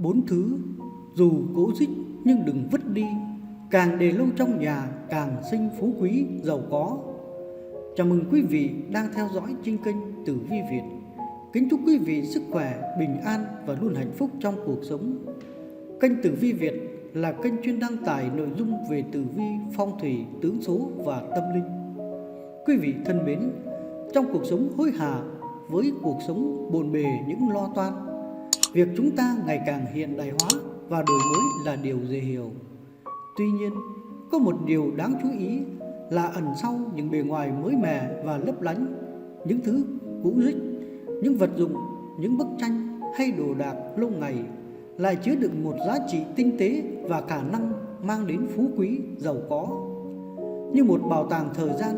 Bốn thứ dù cố dích nhưng đừng vứt đi, càng để lâu trong nhà càng sinh phú quý giàu có. Chào mừng quý vị đang theo dõi trên kênh Tử Vi Việt. Kính chúc quý vị sức khỏe, bình an và luôn hạnh phúc trong cuộc sống. Kênh Tử Vi Việt là kênh chuyên đăng tải nội dung về tử vi, phong thủy, tướng số và tâm linh. Quý vị thân mến, trong cuộc sống hối hả với cuộc sống bộn bề những lo toan, việc chúng ta ngày càng hiện đại hóa và đổi mới là điều dễ hiểu. Tuy nhiên, có một điều đáng chú ý là ẩn sau những bề ngoài mới mẻ và lấp lánh, những thứ cũ rích, những vật dụng, những bức tranh hay đồ đạc lâu ngày lại chứa đựng một giá trị tinh tế và khả năng mang đến phú quý giàu có. Như một bảo tàng thời gian,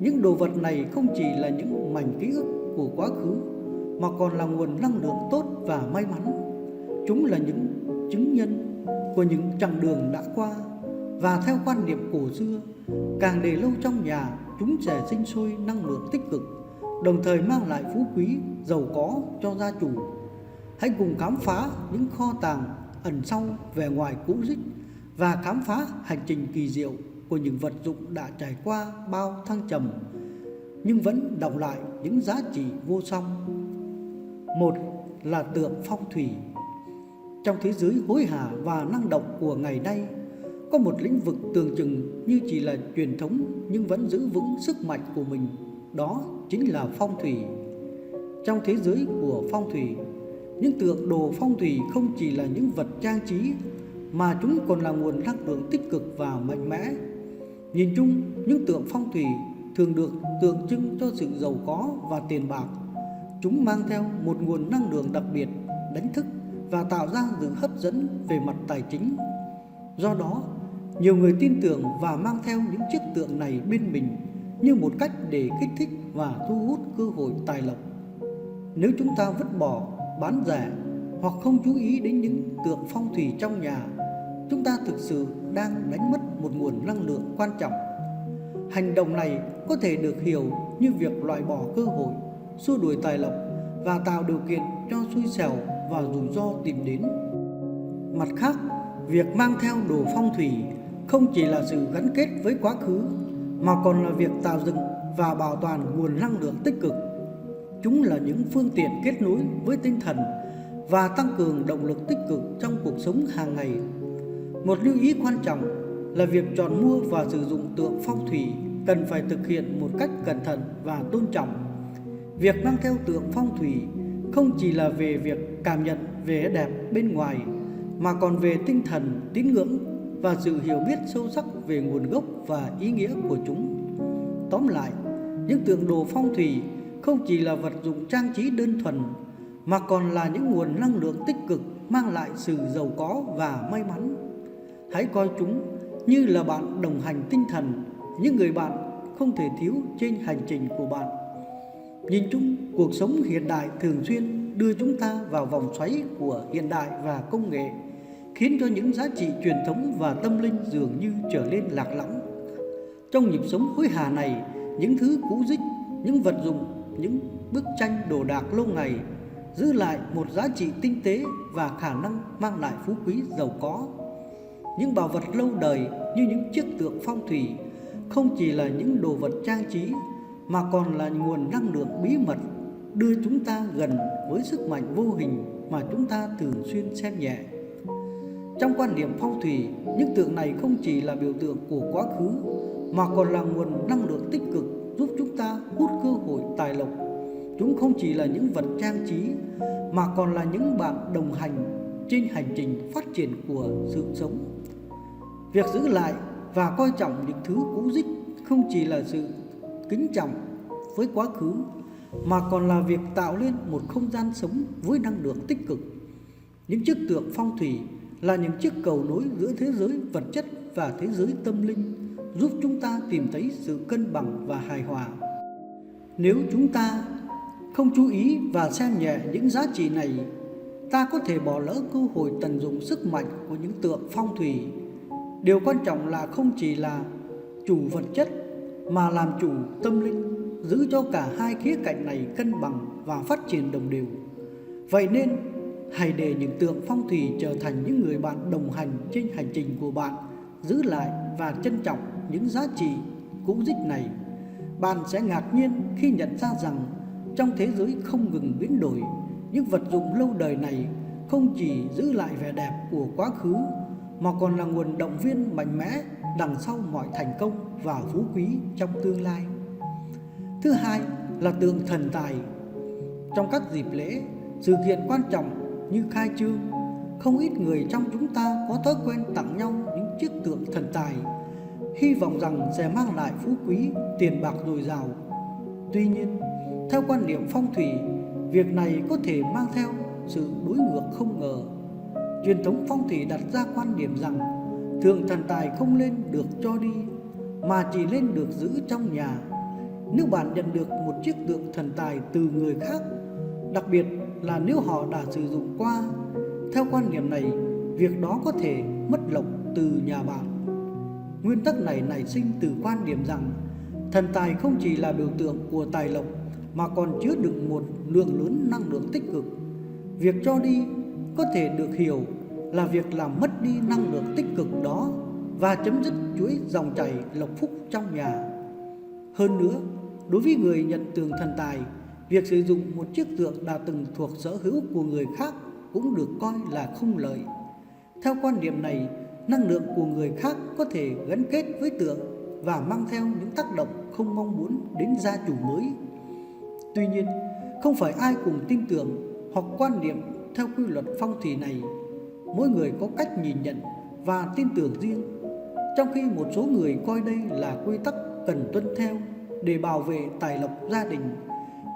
những đồ vật này không chỉ là những mảnh ký ức của quá khứ mà còn là nguồn năng lượng tốt và may mắn. Chúng là những chứng nhân của những chặng đường đã qua, và theo quan niệm cổ xưa, càng để lâu trong nhà, chúng sẽ sinh sôi năng lượng tích cực, đồng thời mang lại phú quý, giàu có cho gia chủ. Hãy cùng khám phá những kho tàng ẩn sau vẻ ngoài cũ rích và khám phá hành trình kỳ diệu của những vật dụng đã trải qua bao thăng trầm nhưng vẫn đọng lại những giá trị vô song. Một là tượng phong thủy. Trong thế giới hối hả và năng động của ngày nay, có một lĩnh vực tưởng chừng như chỉ là truyền thống nhưng vẫn giữ vững sức mạnh của mình, đó chính là phong thủy. Trong thế giới của phong thủy, những tượng đồ phong thủy không chỉ là những vật trang trí mà chúng còn là nguồn năng lượng tích cực và mạnh mẽ. Nhìn chung, những tượng phong thủy thường được tượng trưng cho sự giàu có và tiền bạc. Chúng mang theo một nguồn năng lượng đặc biệt, đánh thức và tạo ra sự hấp dẫn về mặt tài chính. Do đó, nhiều người tin tưởng và mang theo những chiếc tượng này bên mình như một cách để kích thích và thu hút cơ hội tài lộc. Nếu chúng ta vứt bỏ, bán rẻ hoặc không chú ý đến những tượng phong thủy trong nhà, chúng ta thực sự đang đánh mất một nguồn năng lượng quan trọng. Hành động này có thể được hiểu như việc loại bỏ cơ hội, xua đuổi tài lộc và tạo điều kiện cho xui xẻo và rủi ro tìm đến. Mặt khác, việc mang theo đồ phong thủy không chỉ là sự gắn kết với quá khứ mà còn là việc tạo dựng và bảo toàn nguồn năng lượng tích cực. Chúng là những phương tiện kết nối với tinh thần và tăng cường động lực tích cực trong cuộc sống hàng ngày. Một lưu ý quan trọng là việc chọn mua và sử dụng tượng phong thủy cần phải thực hiện một cách cẩn thận và tôn trọng. Việc mang theo tượng phong thủy không chỉ là về việc cảm nhận vẻ đẹp bên ngoài mà còn về tinh thần, tín ngưỡng và sự hiểu biết sâu sắc về nguồn gốc và ý nghĩa của chúng. Tóm lại, những tượng đồ phong thủy không chỉ là vật dụng trang trí đơn thuần mà còn là những nguồn năng lượng tích cực mang lại sự giàu có và may mắn. Hãy coi chúng như là bạn đồng hành tinh thần, những người bạn không thể thiếu trên hành trình của bạn. Nhìn chung, cuộc sống hiện đại thường xuyên đưa chúng ta vào vòng xoáy của hiện đại và công nghệ, khiến cho những giá trị truyền thống và tâm linh dường như trở nên lạc lõng. Trong nhịp sống hối hả này, những thứ cũ rích, những vật dụng, những bức tranh đồ đạc lâu ngày giữ lại một giá trị tinh tế và khả năng mang lại phú quý giàu có. Những bảo vật lâu đời như những chiếc tượng phong thủy không chỉ là những đồ vật trang trí mà còn là nguồn năng lượng bí mật đưa chúng ta gần với sức mạnh vô hình mà chúng ta thường xuyên xem nhẹ. Trong quan điểm phong thủy, những tượng này không chỉ là biểu tượng của quá khứ mà còn là nguồn năng lượng tích cực giúp chúng ta hút cơ hội tài lộc. Chúng không chỉ là những vật trang trí mà còn là những bạn đồng hành trên hành trình phát triển của sự sống. Việc giữ lại và coi trọng những thứ cũ rích không chỉ là sự kính trọng với quá khứ mà còn là việc tạo lên một không gian sống với năng lượng tích cực. Những chiếc tượng phong thủy là những chiếc cầu nối giữa thế giới vật chất và thế giới tâm linh, giúp chúng ta tìm thấy sự cân bằng và hài hòa. Nếu chúng ta không chú ý và xem nhẹ những giá trị này, ta có thể bỏ lỡ cơ hội tận dụng sức mạnh của những tượng phong thủy. Điều quan trọng là không chỉ là chủ vật chất mà làm chủ tâm linh, giữ cho cả hai khía cạnh này cân bằng và phát triển đồng đều. Vậy nên, Hãy để những tượng phong thủy trở thành những người bạn đồng hành trên hành trình của bạn. Giữ lại và trân trọng những giá trị cũ dích này. Bạn sẽ ngạc nhiên khi nhận ra rằng trong thế giới không ngừng biến đổi, những vật dụng lâu đời này không chỉ giữ lại vẻ đẹp của quá khứ mà còn là nguồn động viên mạnh mẽ đằng sau mọi thành công và phú quý trong tương lai. Thứ hai là tượng thần tài. Trong các dịp lễ, sự kiện quan trọng như khai trương, không ít người trong chúng ta có thói quen tặng nhau những chiếc tượng thần tài, hy vọng rằng sẽ mang lại phú quý, tiền bạc dồi dào. Tuy nhiên, theo quan niệm phong thủy, việc này có thể mang theo sự đối ngược không ngờ. Truyền thống phong thủy đặt ra quan điểm rằng tượng thần tài không lên được cho đi, mà chỉ lên được giữ trong nhà. Nếu bạn nhận được một chiếc tượng thần tài từ người khác, đặc biệt là nếu họ đã sử dụng qua, theo quan niệm này, việc đó có thể mất lộc từ nhà bạn. Nguyên tắc này nảy sinh từ quan điểm rằng thần tài không chỉ là biểu tượng của tài lộc mà còn chứa đựng một lượng lớn năng lượng tích cực. Việc cho đi có thể được hiểu là việc làm mất đi năng lượng tích cực đó và chấm dứt chuỗi dòng chảy lộc phúc trong nhà. Hơn nữa, đối với người nhận tượng thần tài, việc sử dụng một chiếc tượng đã từng thuộc sở hữu của người khác cũng được coi là không lợi. Theo quan điểm này, năng lượng của người khác có thể gắn kết với tượng và mang theo những tác động không mong muốn đến gia chủ mới. Tuy nhiên, không phải ai cùng tin tưởng hoặc quan niệm theo quy luật phong thủy này. Mỗi người có cách nhìn nhận và tin tưởng riêng. Trong khi một số người coi đây là quy tắc cần tuân theo để bảo vệ tài lộc gia đình,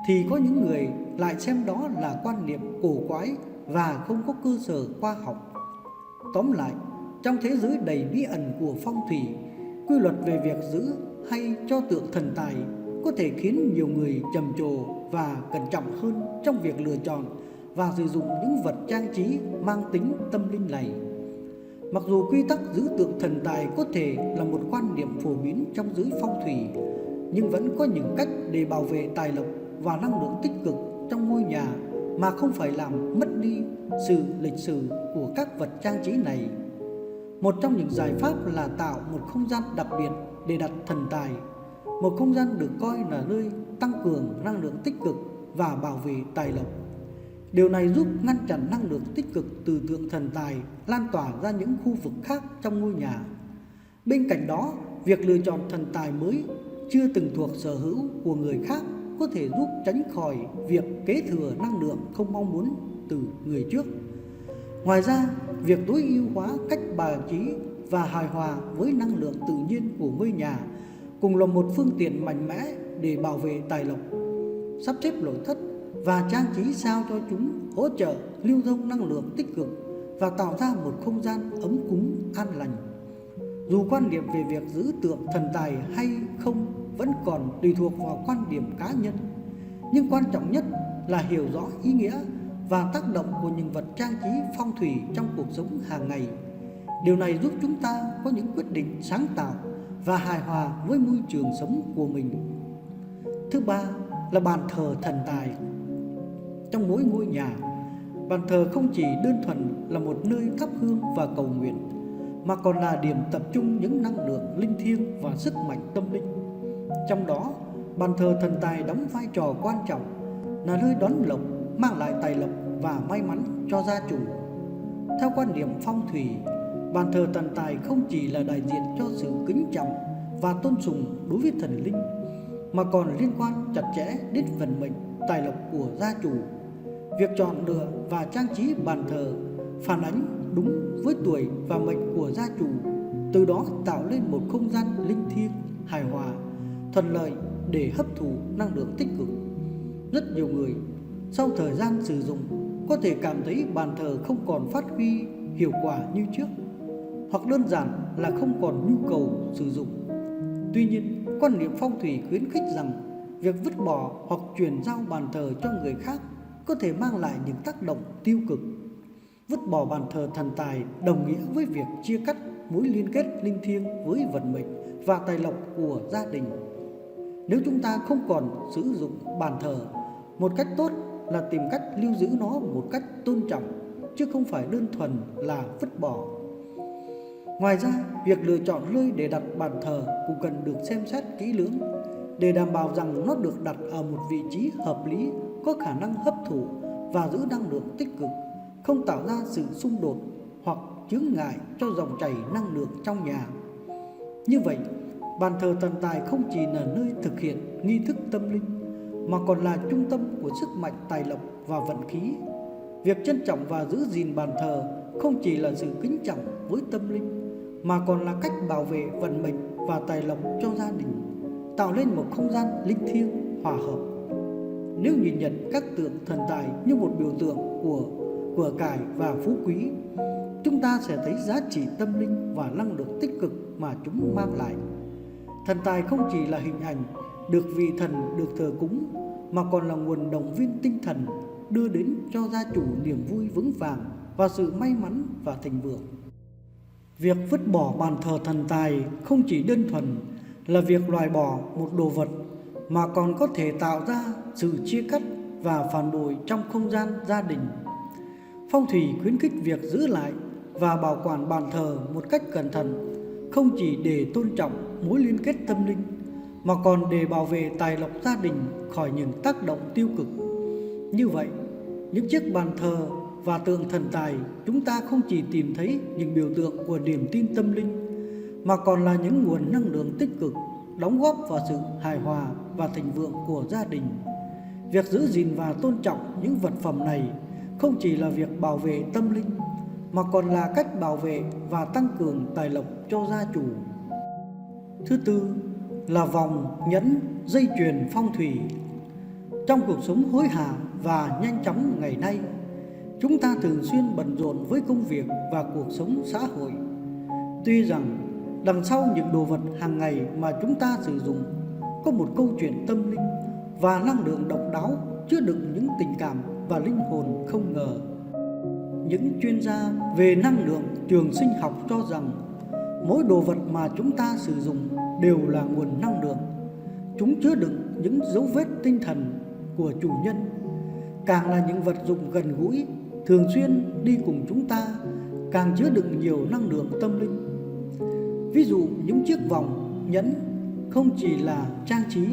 thì có những người lại xem đó là quan niệm cổ quái và không có cơ sở khoa học. Tóm lại, trong thế giới đầy bí ẩn của phong thủy, quy luật về việc giữ hay cho tượng thần tài có thể khiến nhiều người trầm trồ và cẩn trọng hơn trong việc lựa chọn và sử dụng những vật trang trí mang tính tâm linh này. Mặc dù quy tắc giữ tượng thần tài có thể là một quan niệm phổ biến trong giới phong thủy, nhưng vẫn có những cách để bảo vệ tài lộc và năng lượng tích cực trong ngôi nhà mà không phải làm mất đi sự lịch sử của các vật trang trí này. Một trong những giải pháp là tạo một không gian đặc biệt để đặt thần tài. Một không gian được coi là nơi tăng cường năng lượng tích cực và bảo vệ tài lộc. Điều này giúp ngăn chặn năng lượng tích cực từ tượng thần tài lan tỏa ra những khu vực khác trong ngôi nhà. Bên cạnh đó, việc lựa chọn thần tài mới chưa từng thuộc sở hữu của người khác có thể giúp tránh khỏi việc kế thừa năng lượng không mong muốn từ người trước. Ngoài ra, việc tối ưu hóa cách bài trí và hài hòa với năng lượng tự nhiên của ngôi nhà cùng là một phương tiện mạnh mẽ để bảo vệ tài lộc. Sắp xếp nội thất và trang trí sao cho chúng hỗ trợ lưu thông năng lượng tích cực và tạo ra một không gian ấm cúng an lành. Dù quan điểm về việc giữ tượng thần tài hay không vẫn còn tùy thuộc vào quan điểm cá nhân, nhưng quan trọng nhất là hiểu rõ ý nghĩa và tác động của những vật trang trí phong thủy trong cuộc sống hàng ngày. Điều này giúp chúng ta có những quyết định sáng tạo và hài hòa với môi trường sống của mình. Thứ ba là bàn thờ thần tài. Trong mỗi ngôi nhà, bàn thờ không chỉ đơn thuần là một nơi thắp hương và cầu nguyện, mà còn là điểm tập trung những năng lượng linh thiêng và sức mạnh tâm linh. Trong đó, bàn thờ thần tài đóng vai trò quan trọng, là nơi đón lộc, mang lại tài lộc và may mắn cho gia chủ. Theo quan điểm phong thủy, bàn thờ thần tài không chỉ là đại diện cho sự kính trọng và tôn sùng đối với thần linh, mà còn liên quan chặt chẽ đến vận mệnh, tài lộc của gia chủ. Việc chọn lựa và trang trí bàn thờ phản ánh đúng với tuổi và mệnh của gia chủ, từ đó tạo lên một không gian linh thiêng, hài hòa, thuận lợi để hấp thụ năng lượng tích cực. Rất nhiều người sau thời gian sử dụng có thể cảm thấy bàn thờ không còn phát huy hiệu quả như trước, hoặc đơn giản là không còn nhu cầu sử dụng. Tuy nhiên, quan niệm phong thủy khuyến khích rằng việc vứt bỏ hoặc chuyển giao bàn thờ cho người khác có thể mang lại những tác động tiêu cực. Vứt bỏ bàn thờ thần tài đồng nghĩa với việc chia cắt mối liên kết linh thiêng với vận mệnh và tài lộc của gia đình. Nếu chúng ta không còn sử dụng bàn thờ, một cách tốt là tìm cách lưu giữ nó một cách tôn trọng chứ không phải đơn thuần là vứt bỏ. Ngoài ra, việc lựa chọn nơi để đặt bàn thờ cũng cần được xem xét kỹ lưỡng để đảm bảo rằng nó được đặt ở một vị trí hợp lý, có khả năng hấp thụ và giữ năng lượng tích cực, không tạo ra sự xung đột hoặc chướng ngại cho dòng chảy năng lượng trong nhà. Như vậy, bàn thờ thần tài không chỉ là nơi thực hiện nghi thức tâm linh mà còn là trung tâm của sức mạnh tài lộc và vận khí. Việc trân trọng và giữ gìn bàn thờ không chỉ là sự kính trọng với tâm linh mà còn là cách bảo vệ vận mệnh và tài lộc cho gia đình, tạo nên một không gian linh thiêng hòa hợp. Nếu nhìn nhận các tượng thần tài như một biểu tượng của cải và phú quý, chúng ta sẽ thấy giá trị tâm linh và năng lượng tích cực mà chúng mang lại. Thần tài không chỉ là hình ảnh được vị thần được thờ cúng mà còn là nguồn động viên tinh thần, đưa đến cho gia chủ niềm vui vững vàng và sự may mắn và thịnh vượng. Việc vứt bỏ bàn thờ thần tài không chỉ đơn thuần là việc loại bỏ một đồ vật mà còn có thể tạo ra sự chia cắt và phản bội trong không gian gia đình. Phong thủy khuyến khích việc giữ lại và bảo quản bàn thờ một cách cẩn thận, không chỉ để tôn trọng mối liên kết tâm linh mà còn để bảo vệ tài lộc gia đình khỏi những tác động tiêu cực. Như vậy, những chiếc bàn thờ và tượng thần tài, chúng ta không chỉ tìm thấy những biểu tượng của niềm tin tâm linh mà còn là những nguồn năng lượng tích cực đóng góp vào sự hài hòa và thịnh vượng của gia đình. Việc giữ gìn và tôn trọng những vật phẩm này không chỉ là việc bảo vệ tâm linh mà còn là cách bảo vệ và tăng cường tài lộc cho gia chủ. Thứ tư là vòng nhẫn dây chuyền phong thủy. Trong cuộc sống hối hả và nhanh chóng ngày nay, chúng ta thường xuyên bận rộn với công việc và cuộc sống xã hội. Tuy rằng đằng sau những đồ vật hàng ngày mà chúng ta sử dụng có một câu chuyện tâm linh và năng lượng độc đáo chứa đựng những tình cảm và linh hồn không ngờ. Những chuyên gia về năng lượng trường sinh học cho rằng mỗi đồ vật mà chúng ta sử dụng đều là nguồn năng lượng. Chúng chứa đựng những dấu vết tinh thần của chủ nhân. Càng là những vật dụng gần gũi, thường xuyên đi cùng chúng ta, càng chứa đựng nhiều năng lượng tâm linh. Ví dụ những chiếc vòng nhẫn không chỉ là trang trí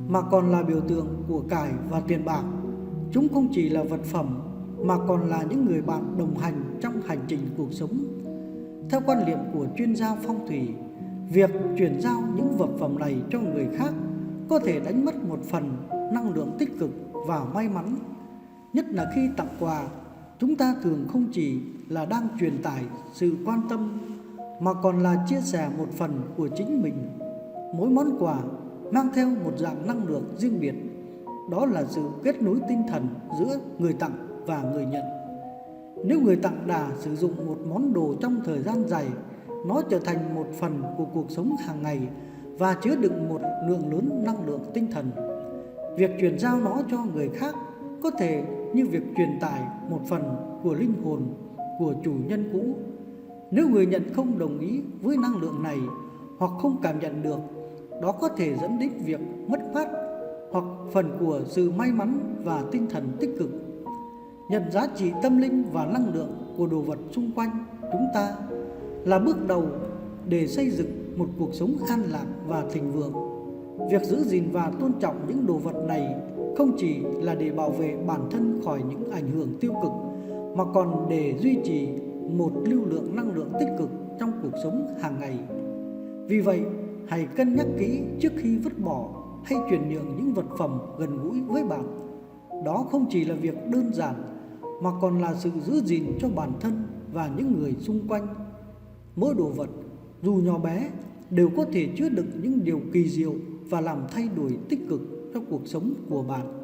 mà còn là biểu tượng của cải và tiền bạc. Chúng không chỉ là vật phẩm mà còn là những người bạn đồng hành trong hành trình cuộc sống. Theo quan niệm của chuyên gia phong thủy, việc chuyển giao những vật phẩm này cho người khác có thể đánh mất một phần năng lượng tích cực và may mắn. Nhất là khi tặng quà, chúng ta thường không chỉ là đang truyền tải sự quan tâm mà còn là chia sẻ một phần của chính mình. Mỗi món quà mang theo một dạng năng lượng riêng biệt, đó là sự kết nối tinh thần giữa người tặng và người nhận. Nếu người tặng đã sử dụng một món đồ trong thời gian dài, nó trở thành một phần của cuộc sống hàng ngày và chứa đựng một lượng lớn năng lượng tinh thần. Việc truyền giao nó cho người khác có thể như việc truyền tải một phần của linh hồn của chủ nhân cũ. Nếu người nhận không đồng ý với năng lượng này hoặc không cảm nhận được, đó có thể dẫn đến việc mất mát hoặc phần của sự may mắn và tinh thần tích cực. Nhận giá trị tâm linh và năng lượng của đồ vật xung quanh chúng ta là bước đầu để xây dựng một cuộc sống an lạc và thịnh vượng. Việc giữ gìn và tôn trọng những đồ vật này không chỉ là để bảo vệ bản thân khỏi những ảnh hưởng tiêu cực mà còn để duy trì một lưu lượng năng lượng tích cực trong cuộc sống hàng ngày. Vì vậy, hãy cân nhắc kỹ trước khi vứt bỏ hay chuyển nhượng những vật phẩm gần gũi với bạn. Đó không chỉ là việc đơn giản mà còn là sự giữ gìn cho bản thân và những người xung quanh. Mỗi đồ vật, dù nhỏ bé, đều có thể chứa đựng những điều kỳ diệu và làm thay đổi tích cực cho cuộc sống của bạn.